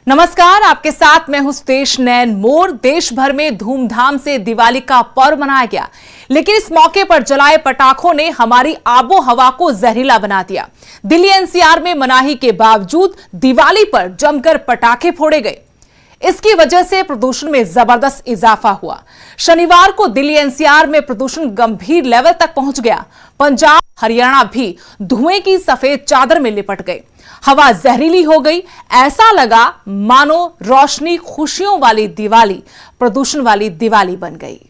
नमस्कार, आपके साथ मैं हूं सुदेश नैन मोर। देश भर में धूमधाम से दिवाली का पर्व मनाया गया, लेकिन इस मौके पर जलाए पटाखों ने हमारी आबो हवा को जहरीला बना दिया। दिल्ली एनसीआर में मनाही के बावजूद दिवाली पर जमकर पटाखे फोड़े गए। इसकी वजह से प्रदूषण में जबरदस्त इजाफा हुआ। शनिवार को दिल्ली एनसीआर में प्रदूषण गंभीर लेवल तक पहुंच गया। पंजाब, हरियाणा भी धुएं की सफेद चादर में लिपट गए। हवा जहरीली हो गई। ऐसा लगा मानो रोशनी खुशियों वाली दिवाली प्रदूषण वाली दिवाली बन गई।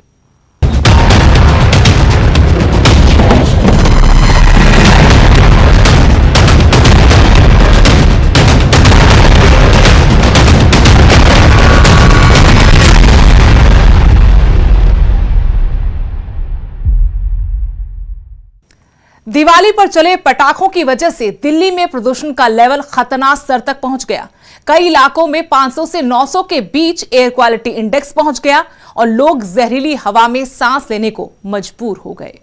दिवाली पर चले पटाखों की वजह से दिल्ली में प्रदूषण का लेवल खतरनाक स्तर तक पहुंच गया। कई इलाकों में 500 से 900 के बीच एयर क्वालिटी इंडेक्स पहुंच गया और लोग जहरीली हवा में सांस लेने को मजबूर हो गए।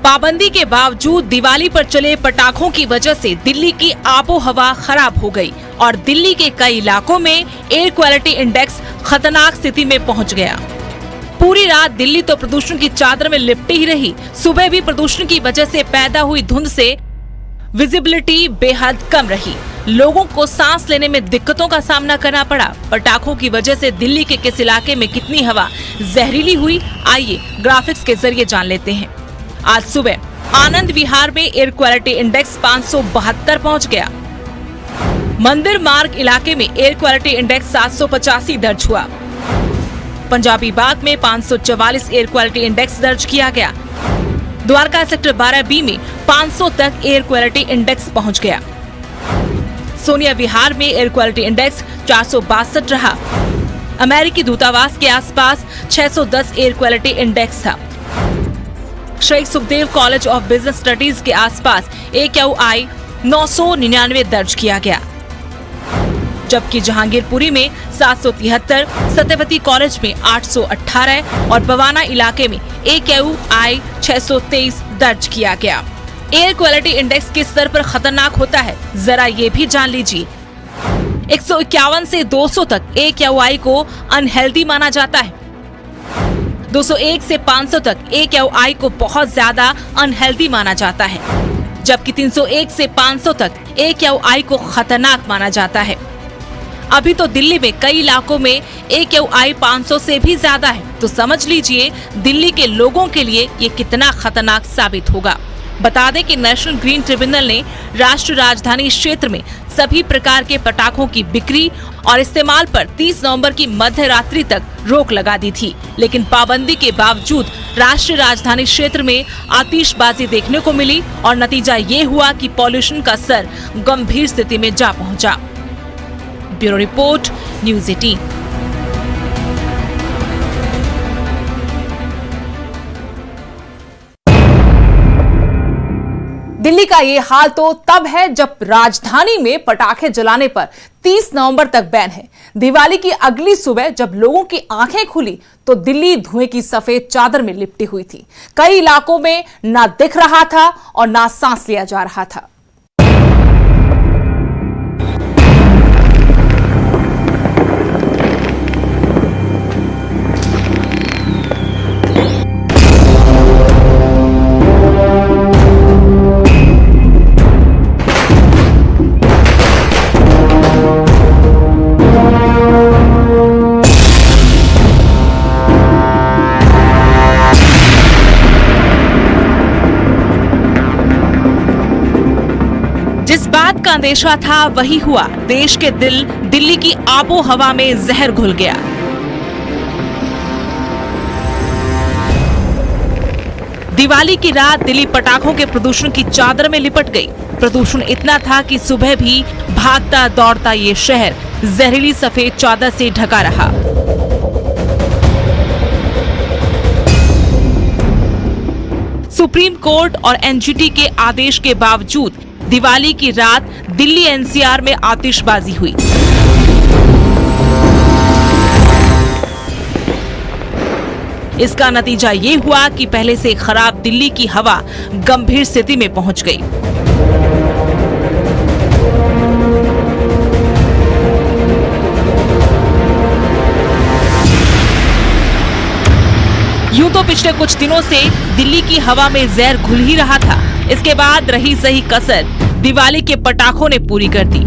पाबंदी के बावजूद दिवाली पर चले पटाखों की वजह से दिल्ली की आबो हवा खराब हो गई और दिल्ली के कई इलाकों में एयर क्वालिटी इंडेक्स खतरनाक स्थिति में पहुंच गया। पूरी रात दिल्ली तो प्रदूषण की चादर में लिपटी ही रही। सुबह भी प्रदूषण की वजह से पैदा हुई धुंध से विजिबिलिटी बेहद कम रही। लोगों को सांस लेने में दिक्कतों का सामना करना पड़ा। पटाखों की वजह से दिल्ली के किस इलाके में कितनी हवा जहरीली हुई, आइए ग्राफिक्स के जरिए जान लेते हैं। आज सुबह आनंद विहार में एयर क्वालिटी इंडेक्स 572 पहुंच गया। मंदिर मार्ग इलाके में एयर क्वालिटी इंडेक्स 785 दर्ज हुआ। पंजाबी बाग में 544 एयर क्वालिटी इंडेक्स दर्ज किया गया। द्वारका सेक्टर 12B में 500 तक एयर क्वालिटी इंडेक्स पहुंच गया। सोनिया विहार में एयर क्वालिटी इंडेक्स 462 रहा। अमेरिकी दूतावास के आसपास 610 एयर क्वालिटी इंडेक्स था। शहीद Sukhdev college of business studies के आसपास AQI 999 दर्ज किया गया, जबकि जहांगीरपुरी में 773, सत्यवती कॉलेज में 818 और बवाना इलाके में AQI 623 दर्ज किया गया। एयर क्वालिटी इंडेक्स किस स्तर पर खतरनाक होता है, जरा ये भी जान लीजिए। 151 से 200 तक AQI को अनहेल्दी माना जाता है। 201 से 500 तक AQI को बहुत ज्यादा अनहेल्दी माना जाता है, जबकि 301 से 500 तक AQI को खतरनाक माना जाता है। अभी तो दिल्ली में कई इलाकों में AQI 500 से भी ज्यादा है, तो समझ लीजिए दिल्ली के लोगों के लिए ये कितना खतरनाक साबित होगा। बता दें कि नेशनल ग्रीन ट्रिब्यूनल ने राष्ट्रीय राजधानी क्षेत्र में सभी प्रकार के पटाखों की बिक्री और इस्तेमाल पर 30 नवंबर की मध्य रात्रि तक रोक लगा दी थी, लेकिन पाबंदी के बावजूद राष्ट्रीय राजधानी क्षेत्र में आतिशबाजी देखने को मिली और नतीजा ये हुआ कि पॉल्यूशन का स्तर गंभीर स्थिति में जा पहुंचा। Bureau report, news 18। दिल्ली का ये हाल तो तब है जब राजधानी में पटाखे जलाने पर 30 नवंबर तक बैन है। दिवाली की अगली सुबह जब लोगों की आंखें खुली तो दिल्ली धुएं की सफेद चादर में लिपटी हुई थी। कई इलाकों में ना दिख रहा था और ना सांस लिया जा रहा था। जिस बात का अंदेशा था वही हुआ। देश के दिल्ली की आबो हवा में जहर घुल गया। दिवाली की रात दिल्ली पटाखों के प्रदूषण की चादर में लिपट गई। प्रदूषण इतना था कि सुबह भी भागता दौड़ता ये शहर जहरीली सफेद चादर से ढका रहा। सुप्रीम कोर्ट और एनजीटी के आदेश के बावजूद दिवाली की रात दिल्ली एनसीआर में आतिशबाजी हुई। इसका नतीजा ये हुआ कि पहले से खराब दिल्ली की हवा गंभीर स्थिति में पहुंच गई। यूं तो पिछले कुछ दिनों से दिल्ली की हवा में जहर घुल ही रहा था। इसके बाद रही सही कसर दिवाली के पटाखों ने पूरी कर दी।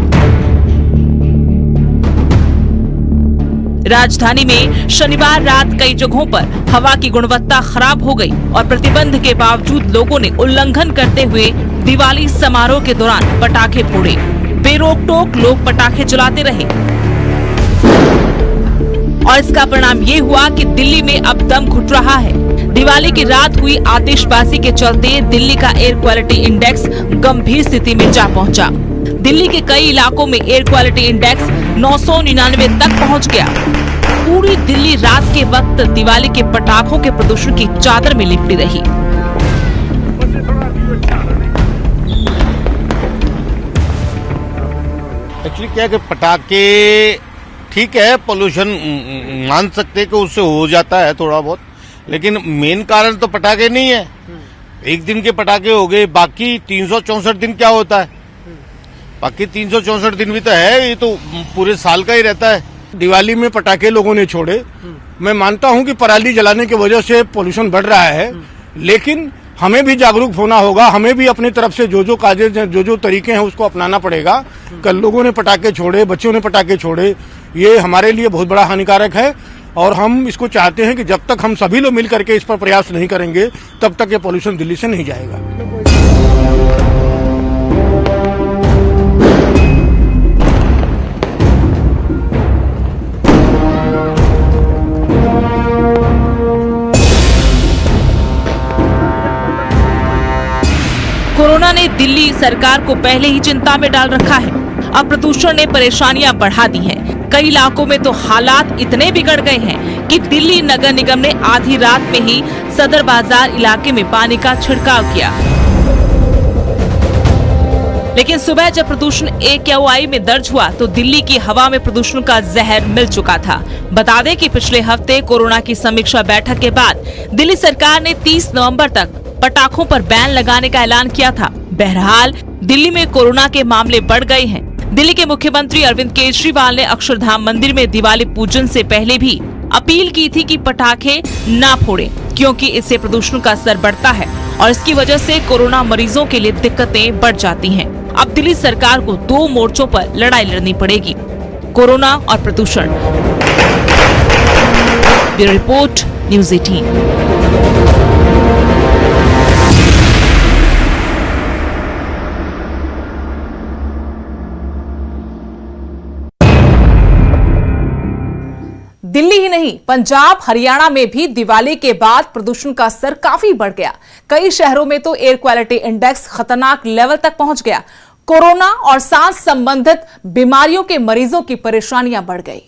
राजधानी में शनिवार रात कई जगहों पर हवा की गुणवत्ता खराब हो गई और प्रतिबंध के बावजूद लोगों ने उल्लंघन करते हुए दिवाली समारोह के दौरान पटाखे फोड़े। बेरोक टोक लोग पटाखे जलाते रहे और इसका परिणाम ये हुआ कि दिल्ली में अब दम घुट रहा है। दिवाली की रात हुई आतिशबाजी के चलते दिल्ली का एयर क्वालिटी इंडेक्स गंभीर स्थिति में जा पहुंचा। दिल्ली के कई इलाकों में एयर क्वालिटी इंडेक्स 999 तक पहुंच गया। पूरी दिल्ली रात के वक्त दिवाली के पटाखों के प्रदूषण की चादर में लिपटी रही। एक्चुअली क्या है कि पटाखे ठीक है, पोल्यूशन मान सकते हैं कि उससे हो जाता है थोड़ा बहुत, लेकिन मेन कारण तो पटाखे नहीं है। एक दिन के पटाखे हो गए, बाकी 364 दिन क्या होता है? बाकी 364 दिन भी तो है, ये तो पूरे साल का ही रहता है। दिवाली में पटाखे लोगों ने छोड़े। मैं मानता हूं कि पराली जलाने की वजह से पोल्यूशन बढ़ रहा है, लेकिन हमें भी जागरूक होना होगा। हमें भी अपनी तरफ से जो काजेज हैं, जो तरीके हैं, उसको अपनाना पड़ेगा। कल लोगों ने पटाखे छोड़े, बच्चों ने पटाखे छोड़े, ये हमारे लिए बहुत बड़ा हानिकारक है और हम इसको चाहते हैं कि जब तक हम सभी लोग मिल करके इस पर प्रयास नहीं करेंगे, तब तक ये पोल्यूशन दिल्ली से नहीं जाएगा। कोरोना ने दिल्ली सरकार को पहले ही चिंता में डाल रखा है। अब प्रदूषण ने परेशानियां बढ़ा दी हैं। कई इलाकों में तो हालात इतने बिगड़ गए हैं कि दिल्ली नगर निगम ने आधी रात में ही सदर बाजार इलाके में पानी का छिड़काव किया। लेकिन सुबह जब प्रदूषण AQI में दर्ज हुआ तो दिल्ली की हवा में प्रदूषण का जहर मिल चुका था। बता दें कि पिछले हफ्ते कोरोना की समीक्षा बैठक के बाद दिल्ली सरकार ने 30 नवंबर तक पटाखों पर बैन लगाने का ऐलान किया था। बहरहाल दिल्ली में कोरोना के मामले बढ़ गए हैं। दिल्ली के मुख्यमंत्री अरविंद केजरीवाल ने अक्षरधाम मंदिर में दिवाली पूजन से पहले भी अपील की थी कि पटाखे ना फोड़ें, क्योंकि इससे प्रदूषण का स्तर बढ़ता है और इसकी वजह से कोरोना मरीजों के लिए दिक्कतें बढ़ जाती हैं। अब दिल्ली सरकार को 2 मोर्चों पर लड़ाई लड़नी पड़ेगी, कोरोना और प्रदूषण। Bureau report, news 18। दिल्ली ही नहीं, पंजाब हरियाणा में भी दिवाली के बाद प्रदूषण का स्तर काफी बढ़ गया। कई शहरों में तो एयर क्वालिटी इंडेक्स खतरनाक लेवल तक पहुंच गया। कोरोना और सांस संबंधित बीमारियों के मरीजों की परेशानियां बढ़ गई।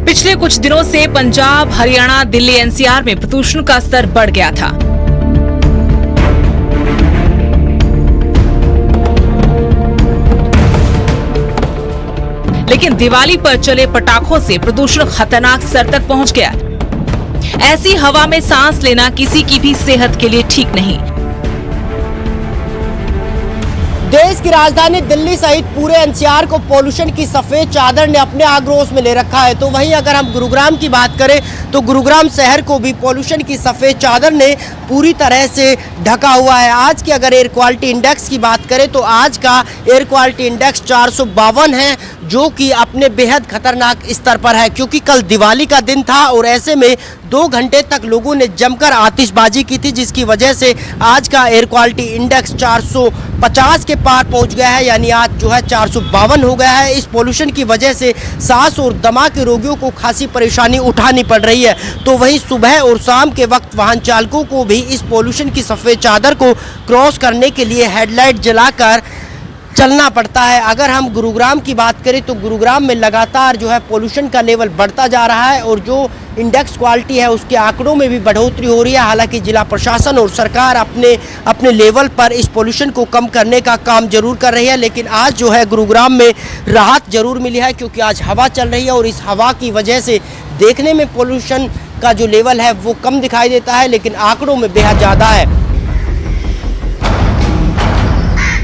पिछले कुछ दिनों से पंजाब, हरियाणा, दिल्ली, NCR में प्रदूषण का स्तर बढ़ गया था। लेकिन दिवाली पर चले पटाखों से प्रदूषण खतरनाक स्तर तक पहुंच गया। ऐसी हवा में सांस लेना किसी की भी सेहत के लिए ठीक नहीं। देश की राजधानी दिल्ली सहित पूरे NCR को पोल्यूशन की सफेद चादर ने अपने आग्रोश में ले रखा है। तो वहीं अगर हम गुरुग्राम की बात करें तो गुरुग्राम शहर को भी पोल्यूशन की सफेद चादर ने पूरी तरह से ढका हुआ है। आज की अगर एयर क्वालिटी इंडेक्स की बात करें तो आज का एयर क्वालिटी इंडेक्स 452 है, जो कि अपने बेहद खतरनाक स्तर पर है, क्योंकि कल दिवाली का दिन था और ऐसे में 2 घंटे तक लोगों ने जमकर आतिशबाजी की थी, जिसकी वजह से आज का एयर क्वालिटी इंडेक्स 450 के पार पहुंच गया है, यानी आज जो है 452 हो गया है। इस पोल्यूशन की वजह से सांस और दमा के रोगियों को खासी परेशानी उठानी पड़ रही है। तो वहीं सुबह और शाम के वक्त वाहन चालकों को भी इस पोल्यूशन की सफ़ेद चादर को क्रॉस करने के लिए हेडलाइट जलाकर चलना पड़ता है। अगर हम गुरुग्राम की बात करें तो गुरुग्राम में लगातार जो है पोल्यूशन का लेवल बढ़ता जा रहा है और जो इंडेक्स क्वालिटी है उसके आंकड़ों में भी बढ़ोतरी हो रही है। हालांकि जिला प्रशासन और सरकार अपने लेवल पर इस पोल्यूशन को कम करने का काम जरूर कर रही है, लेकिन आज जो है गुरुग्राम में राहत जरूर मिली है, क्योंकि आज हवा चल रही है और इस हवा की वजह से देखने में पोल्यूशन का जो लेवल है वो कम दिखाई देता है, लेकिन आंकड़ों में बेहद ज़्यादा है।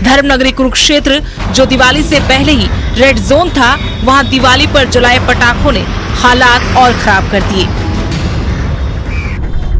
धर्मनगरी कुरुक्षेत्र जो दिवाली से पहले ही रेड जोन था, वहां दिवाली पर जलाए पटाखों ने हालात और खराब कर दिए।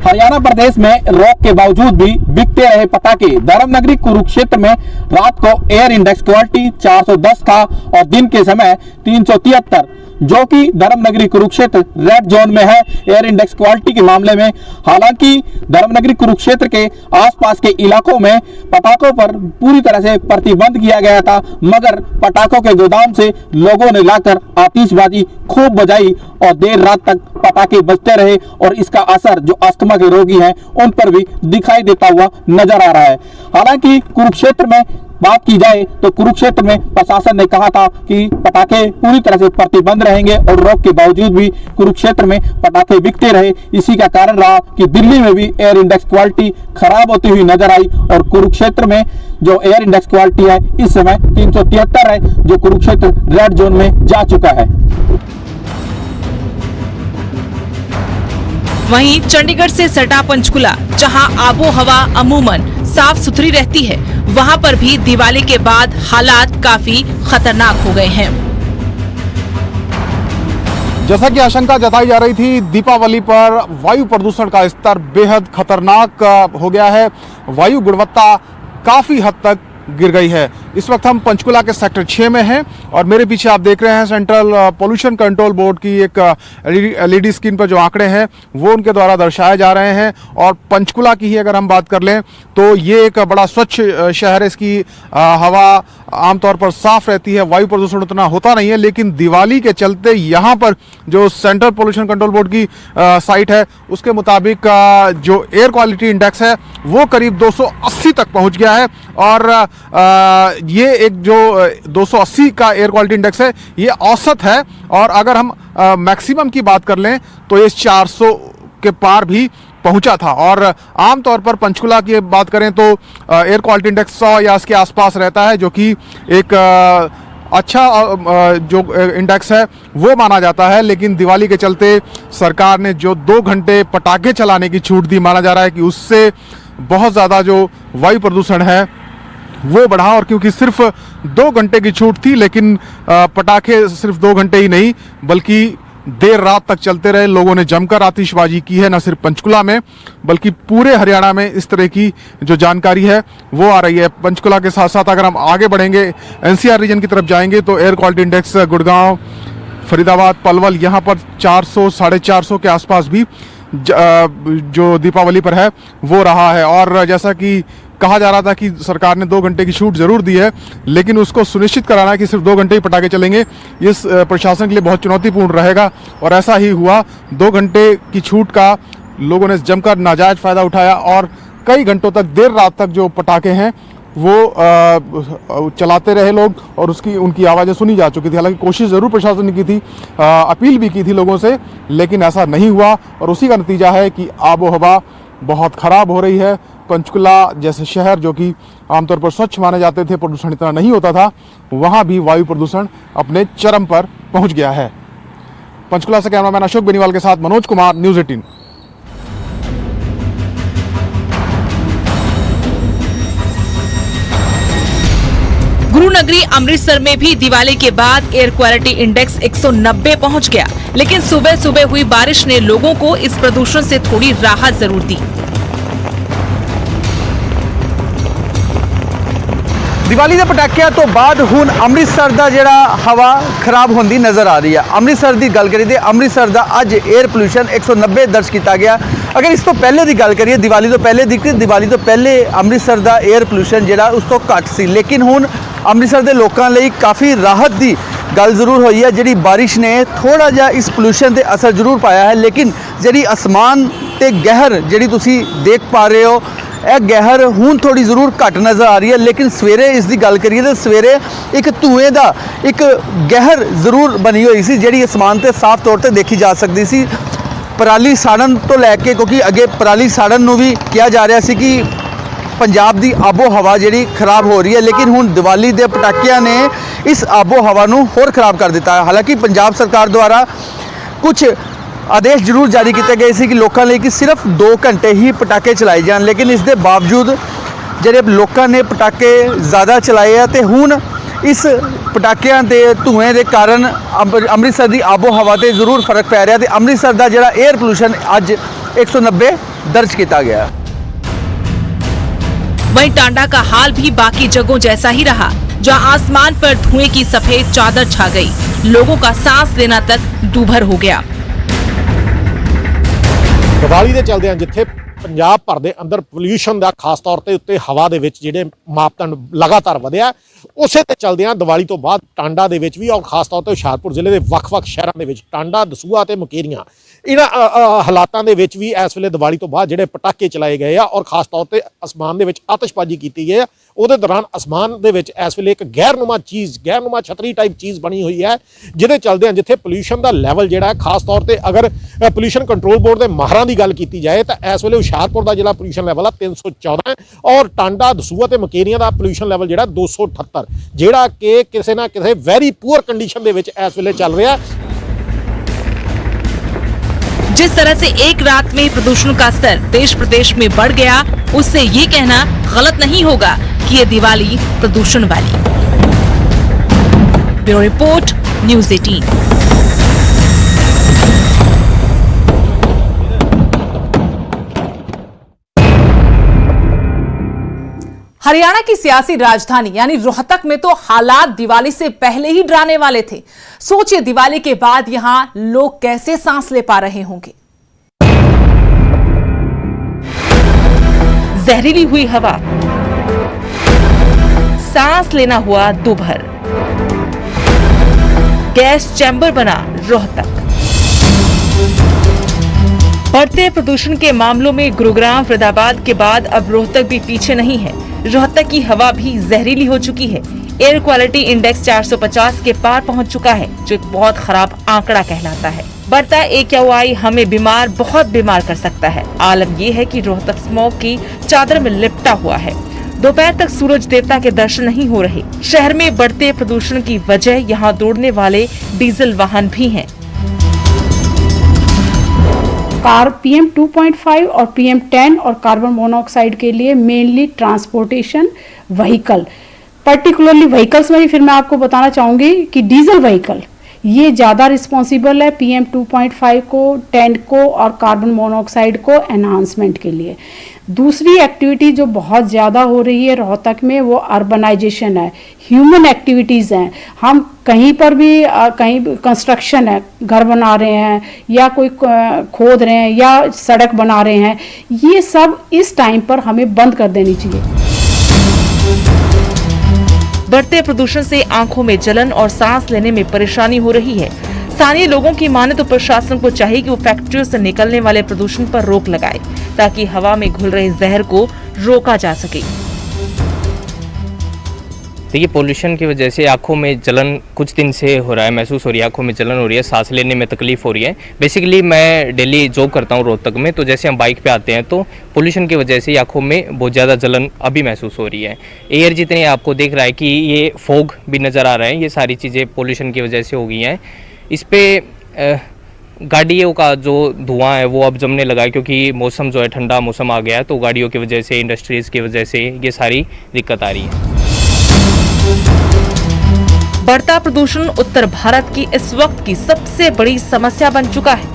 हरियाणा प्रदेश में रोक के बावजूद भी बिकते रहे पटाखे। धर्मनगरी कुरुक्षेत्र में रात को एयर इंडेक्स क्वालिटी 410 था और दिन के समय 373, जो कि धर्मनगरी कुरुक्षेत्र रेड जोन में है एयर इंडेक्स क्वालिटी के मामले में। हालांकि धर्मनगरी कुरुक्षेत्र के आसपास के इलाकों में पटाखों पर पूरी तरह से प्रतिबंध किया गया था, मगर पटाखों के गोदाम से लोगों ने लाकर आतिशबाजी खूब बजाई और देर रात तक पटाखे बजते रहे और इसका असर जो अस्थमा के रोगी हैं उन पर भी दिखाई देता हुआ नजर आ रहा है। हालांकि कुरुक्षेत्र में बात की जाए तो कुरुक्षेत्र में प्रशासन ने कहा था कि पटाखे पूरी तरह से प्रतिबंध रहेंगे और रोक के बावजूद भी कुरुक्षेत्र में पटाखे बिकते रहे। इसी का कारण रहा कि दिल्ली में भी एयर इंडेक्स क्वालिटी खराब होती हुई नजर आई और कुरुक्षेत्र में जो एयर इंडेक्स क्वालिटी है इस समय 373 है, जो कुरुक्षेत्र रेड जोन में जा चुका है। वहीं चंडीगढ़ से सटा पंचकुला, जहां आबो हवा अमूमन साफ सुथरी रहती है, वहां पर भी दिवाली के बाद हालात काफी खतरनाक हो गए हैं। जैसा कि आशंका जताई जा रही थी, दीपावली पर वायु प्रदूषण का स्तर बेहद खतरनाक हो गया है। वायु गुणवत्ता काफी हद तक गिर गई है। इस वक्त हम पंचकुला के सेक्टर 6 में हैं और मेरे पीछे आप देख रहे हैं सेंट्रल पोल्यूशन कंट्रोल बोर्ड की एक एलईडी स्क्रीन पर जो आंकड़े हैं वो उनके द्वारा दर्शाए जा रहे हैं। और पंचकुला की ही अगर हम बात कर लें तो ये एक बड़ा स्वच्छ शहर है। इसकी हवा आमतौर पर साफ रहती है, वायु प्रदूषण उतना होता नहीं है, लेकिन दिवाली के चलते यहाँ पर जो सेंट्रल पोल्यूशन कंट्रोल बोर्ड की साइट है उसके मुताबिक जो एयर क्वालिटी इंडेक्स है वो करीब 280 तक पहुँच गया है। और ये एक जो 280 का एयर क्वालिटी इंडेक्स है ये औसत है, और अगर हम मैक्सिमम की बात कर लें तो ये 400 के पार भी पहुंचा था। और आमतौर पर पंचकुला की बात करें तो एयर क्वालिटी इंडेक्स 100 या इसके आसपास रहता है, जो कि एक अच्छा जो इंडेक्स है वो माना जाता है। लेकिन दिवाली के चलते सरकार ने जो 2 घंटे पटाखे चलाने की छूट दी, माना जा रहा है कि उससे बहुत ज़्यादा जो वायु प्रदूषण है वो बढ़ा। और क्योंकि सिर्फ 2 घंटे की छूट थी, लेकिन पटाखे सिर्फ 2 घंटे ही नहीं बल्कि देर रात तक चलते रहे। लोगों ने जमकर आतिशबाजी की है, न सिर्फ पंचकुला में बल्कि पूरे हरियाणा में इस तरह की जो जानकारी है वो आ रही है। पंचकुला के साथ साथ अगर हम आगे बढ़ेंगे एनसीआर रीजन की तरफ जाएंगे तो air quality index Gurgaon, Faridabad, Palwal यहाँ पर 400 450 के आसपास भी जो दीपावली पर है वो रहा है। और जैसा कि कहा जा रहा था कि सरकार ने 2 घंटे की छूट जरूर दी है, लेकिन उसको सुनिश्चित कराना कि सिर्फ 2 घंटे ही पटाखे चलेंगे इस प्रशासन के लिए बहुत चुनौतीपूर्ण रहेगा। और ऐसा ही हुआ, 2 घंटे की छूट का लोगों ने जमकर नाजायज फायदा उठाया और कई घंटों तक देर रात तक जो पटाखे हैं वो चलाते रहे लोग और उनकी आवाज़ें सुनी जा चुकी थी। हालांकि कोशिश ज़रूर प्रशासन ने की थी, अपील भी की थी लोगों से, लेकिन ऐसा नहीं हुआ और उसी का नतीजा है कि आबो हवा बहुत ख़राब हो रही है। पंचकुला जैसे शहर जो कि आमतौर पर स्वच्छ माने जाते थे, प्रदूषण इतना नहीं होता था, वहाँ भी वायु प्रदूषण अपने चरम पर पहुँच गया है। पंचकुला से कैमरामैन अशोक बेनीवाल के साथ मनोज कुमार, न्यूज़ 18। गुरुनगरी अमृतसर में भी दिवाली के बाद एयर क्वालिटी इंडेक्स 190 पहुंच गया, लेकिन सुबह सुबह हुई बारिश ने लोगों को इस प्रदूषण से थोड़ी राहत जरूर दी। दिवाली के पटाखिਆਂ ਤੋਂ ਬਾਅਦ ਹੁਣ ਅੰਮ੍ਰਿਤਸਰ ਦਾ ਜਿਹੜਾ ਹਵਾ ਖਰਾਬ ਹੁੰਦੀ ਨਜ਼ਰ ਆ ਰਹੀ ਹੈ। ਅੰਮ੍ਰਿਤਸਰ ਦੀ ਗੱਲ ਕਰੀਏ ਤੇ ਅੰਮ੍ਰਿਤਸਰ ਦਾ ਅੱਜ 에ਅਰ ਪੋਲੂਸ਼ਨ 190 ਦਰਜ ਕੀਤਾ ਗਿਆ। ਅਗਰ ਇਸ ਤੋਂ ਪਹਿਲੇ ਦੀ ਗੱਲ ਕਰੀਏ, ਦਿਵਾਲੀ ਤੋਂ ਪਹਿਲੇ ਅੰਮ੍ਰਿਤਸਰ ਦਾ 에ਅਰ ਪੋਲੂਸ਼ਨ ਜਿਹੜਾ ਉਸ ਤੋਂ ਘੱਟ ਸੀ, ਲੇਕਿਨ ਹੁਣ ਅੰਮ੍ਰਿਤਸਰ ਦੇ ਲੋਕਾਂ ਲਈ ਕਾਫੀ ਰਾਹਤ ਦੀ ਗੱਲ ਜ਼ਰੂਰ ਹੋਈ ਹੈ। ਜਿਹੜੀ ਬਾਰਿਸ਼ ਨੇ ਥੋੜਾ ਜਿਹਾ ਇਸ ਪੋਲੂਸ਼ਨ ਤੇ ਅਸਰ ਜ਼ਰੂਰ ਪਾਇਆ ਹੈ, ਲੇਕਿਨ ਜਿਹੜੀ ਅਸਮਾਨ ਤੇ ਗਹਿਰ ਜਿਹੜੀ ਤੁਸੀਂ ਦੇਖ ਪਾ ਰਹੇ ਹੋ, ਇਹ ਗਹਿਰ ਹੁਣ ਥੋੜੀ ਜ਼ਰੂਰ ਘੱਟ ਨਜ਼ਰ ਆ ਰਹੀ ਹੈ, ਲੇਕਿਨ ਸਵੇਰੇ ਇਸ ਦੀ ਗੱਲ ਕਰੀਏ ਤਾਂ ਸਵੇਰੇ ਇੱਕ ਧੂਏ ਦਾ ਇੱਕ ਗਹਿਰ ਜ਼ਰੂਰ ਬਣੀ ਹੋਈ ਸੀ, ਜਿਹੜੀ ਅਸਮਾਨ ਤੇ ਸਾਫ਼ ਤੌਰ ਤੇ ਦੇਖੀ ਜਾ ਸਕਦੀ ਸੀ। ਪਰਾਲੀ ਸਾੜਨ ਤੋਂ ਲੈ ਕੇ, ਕਿਉਂਕਿ ਅੱਗੇ ਪਰਾਲੀ ਸਾੜਨ ਨੂੰ ਵੀ ਕਿਹਾ ਜਾ ਰਿਹਾ ਸੀ ਕਿ ਪੰਜਾਬ ਦੀ ਆਬੋ ਹਵਾ ਜਿਹੜੀ ਖਰਾਬ ਹੋ ਰਹੀ ਹੈ, ਲੇਕਿਨ ਹੁਣ ਦੀਵਾਲੀ ਦੇ ਪਟਾਕਿਆਂ ਨੇ ਇਸ ਆਬੋ ਹਵਾ ਨੂੰ ਹੋਰ ਖਰਾਬ ਕਰ ਦਿੱਤਾ ਹੈ। ਹਾਲਾਂਕਿ ਪੰਜਾਬ ਸਰਕਾਰ ਦੁਆਰਾ ਕੁਝ ਆਦੇਸ਼ ਜ਼ਰੂਰ ਜਾਰੀ ਕੀਤੇ ਗਏ ਸੀ ਕਿ ਲੋਕਾਂ ਲਈ ਕਿ ਸਿਰਫ 2 ਘੰਟੇ ਹੀ ਪਟਾਕੇ ਚਲਾਏ ਜਾਣ, ਲੇਕਿਨ ਇਸ ਦੇ ਬਾਵਜੂਦ ਜਿਹੜੇ ਲੋਕਾਂ ਨੇ ਪਟਾਕੇ ਜ਼ਿਆਦਾ ਚਲਾਏ ਆ ਤੇ ਹੁਣ ਇਸ ਪਟਾਕਿਆਂ ਦੇ ਧੂਏ ਦੇ ਕਾਰਨ ਅੰਮ੍ਰਿਤਸਰ ਦੀ ਆਬੋ ਹਵਾ ਤੇ ਜ਼ਰੂਰ ਫਰਕ ਪੈ ਰਿਹਾ ਤੇ ਅੰਮ੍ਰਿਤਸਰ ਦਾ ਜਿਹੜਾ 에ਅਰ ਪੋਲੂਸ਼ਨ ਅੱਜ 190 ਦਰਜ ਕੀਤਾ ਗਿਆ। वहीं टांडा का हाल भी बाकी जगहों जैसा ही रहा, जहां आसमान पर धुएं की सफेद चादर छा गई, लोगों का सांस लेना तक दूभर हो गया। ਦੀਵਾਲੀ ਦੇ ਚਲਦਿਆਂ ਜਿੱਥੇ ਪੰਜਾਬ ਭਰ ਦੇ ਅੰਦਰ ਪੋਲਿਊਸ਼ਨ ਦਾ ਖਾਸ ਤੌਰ ਤੇ ਉੱਤੇ ਹਵਾ ਦੇ ਵਿੱਚ ਜਿਹੜੇ ਮਾਪਦੰਡ ਲਗਾਤਾਰ ਵਧਿਆ, ਉਸੇ ਤੇ ਚਲਦਿਆਂ ਦੀਵਾਲੀ ਤੋਂ ਬਾਅਦ ਟਾਂਡਾ ਦੇ ਵਿੱਚ ਵੀ ਔਰ ਖਾਸ ਤੌਰ ਤੇ ਹੁਸ਼ਿਆਰਪੁਰ ਜ਼ਿਲ੍ਹੇ ਦੇ ਵੱਖ-ਵੱਖ ਸ਼ਹਿਰਾਂ ਦੇ ਵਿੱਚ ਟਾਂਡਾ, ਦਸੂਹਾ ਤੇ ਮੁਕੇਰੀਆਂ ਇਹਨਾਂ ਹਾਲਾਤਾਂ ਦੇ ਵਿੱਚ ਵੀ ਇਸ ਵੇਲੇ ਦੀਵਾਲੀ ਤੋਂ ਬਾਅਦ ਜਿਹੜੇ ਪਟਾਕੇ ਚਲਾਏ ਗਏ ਆ ਔਰ ਖਾਸ ਤੌਰ ਤੇ ਅਸਮਾਨ ਦੇ ਵਿੱਚ ਆਤਿਸ਼ਬਾਜ਼ੀ ਕੀਤੀ ਗਈ ਆ। ਉਹਦੇ ਦੌਰਾਨ ਅਸਮਾਨ ਦੇ ਵਿੱਚ ਇਸ ਵੇਲੇ ਇੱਕ ਗੈਰਨੁਮਾ ਛਤਰੀ ਟਾਈਪ ਚੀਜ਼ ਬਣੀ ਹੋਈ ਹੈ, ਜਿਹਦੇ ਚਲਦਿਆਂ ਜਿੱਥੇ ਪੋਲਿਊਸ਼ਨ ਦਾ ਲੈਵਲ ਜਿਹੜਾ ਖਾਸ ਤੌਰ ਤੇ ਅਗਰ ਪੋਲਿਊਸ਼ਨ ਕੰਟਰੋਲ ਬੋਰਡ ਦੇ ਮਾਹਰਾਂ ਦੀ ਗੱਲ ਕੀਤੀ ਜਾਏ ਤਾਂ ਇਸ ਵੇਲੇ ਹੁਸ਼ਿਆਰਪੁਰ ਦਾ ਜਿਹੜਾ ਪੋਲਿਊਸ਼ਨ ਲੈਵਲ ਆ 314 ਹੈ ਔਰ ਟਾਂਡਾ, ਦਸੂਹਾ ਤੇ ਮੁਕੇਰੀਆਂ ਦਾ ਪੋਲਿਊਸ਼ਨ ਲੈਵਲ ਜਿਹੜਾ 278, ਜਿਹੜਾ ਕਿ ਕਿਸੇ ਨਾ ਕਿਸੇ ਵੈਰੀ ਪੂਅਰ ਕੰਡੀਸ਼ਨ ਦੇ ਵਿੱਚ ਇਸ ਵੇਲੇ ਚੱਲ ਰਿਹਾ। जिस तरह से एक रात में प्रदूषण का स्तर देश प्रदेश में बढ़ गया, उससे ये कहना गलत नहीं होगा कि ये दिवाली प्रदूषण वाली। Bureau report, news 18। हरियाणा की सियासी राजधानी यानी रोहतक में तो हालात दिवाली से पहले ही डराने वाले थे। सोचिए दिवाली के बाद यहां लोग कैसे सांस ले पा रहे होंगे। जहरीली हुई हवा, सांस लेना हुआ दूभर, गैस चैम्बर बना रोहतक। बढ़ते प्रदूषण के मामलों में गुरुग्राम, फरीदाबाद के बाद अब रोहतक भी पीछे नहीं है। रोहतक की हवा भी जहरीली हो चुकी है। एयर क्वालिटी इंडेक्स 450 के पार पहुंच चुका है, जो एक बहुत खराब आंकड़ा कहलाता है। बढ़ता AQI हमें बहुत बीमार कर सकता है। आलम यह है कि रोहतक स्मॉग की चादर में लिपटा हुआ है। दोपहर तक सूरज देवता के दर्शन नहीं हो रहे। शहर में बढ़ते प्रदूषण की वजह यहाँ दौड़ने वाले डीजल वाहन भी हैं। PM 2.5 और PM 10 और कार्बन मोनोऑक्साइड के लिए mainly transportation vehicle, particularly vehicles में भी फिर मैं आपको बताना चाहूँगी कि डीजल व्हीकल ये ज़्यादा रिस्पॉन्सिबल है PM 2.5 को, 10 को और कार्बन मोनोऑक्साइड को एनहांसमेंट के लिए। दूसरी एक्टिविटी जो बहुत ज़्यादा हो रही है रोहतक में वो अर्बनाइजेशन है, ह्यूमन एक्टिविटीज़ हैं। हम कहीं पर भी कहीं कंस्ट्रक्शन है, घर बना रहे हैं या कोई खोद रहे हैं या सड़क बना रहे हैं, ये सब इस टाइम पर हमें बंद कर देनी चाहिए। बढ़ते प्रदूषण से आंखों में जलन और सांस लेने में परेशानी हो रही है। स्थानीय लोगों की माने तो प्रशासन को चाहिए कि वो फैक्ट्रियों से निकलने वाले प्रदूषण पर रोक लगाए, ताकि हवा में घुल रहे जहर को रोका जा सके। देखिए, पोल्यूशन की वजह से आंखों में जलन कुछ दिन से हो रहा है, महसूस हो रही है, आंखों में जलन हो रही है, सांस लेने में तकलीफ हो रही है। बेसिकली मैं डेली जॉब करता हूँ रोहतक में, तो जैसे हम बाइक पे आते हैं तो पोल्यूशन की वजह से आंखों में बहुत ज़्यादा जलन अभी महसूस हो रही है। एयर जितने आपको देख रहा है कि ये फॉग भी नज़र आ रहा है, ये सारी चीज़ें पोल्यूशन की वजह से हो गई हैं। इस पर गाड़ियों का जो धुआं है वो अब जमने लगा है, क्योंकि मौसम जो है ठंडा मौसम आ गया है, तो गाड़ियों की वजह से, इंडस्ट्रीज़ की वजह से ये सारी दिक्कत आ रही है। बढ़ता प्रदूषण उत्तर भारत की इस वक्त की सबसे बड़ी समस्या बन चुका है।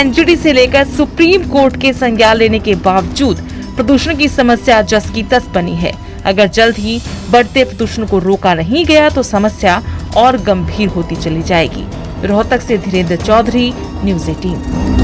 NGT से लेकर सुप्रीम कोर्ट के संज्ञान लेने के बावजूद प्रदूषण की समस्या जस की तस बनी है। अगर जल्द ही बढ़ते प्रदूषण को रोका नहीं गया तो समस्या और गंभीर होती चली जाएगी। रोहतक से धीरेन्द्र चौधरी, न्यूज़ 18।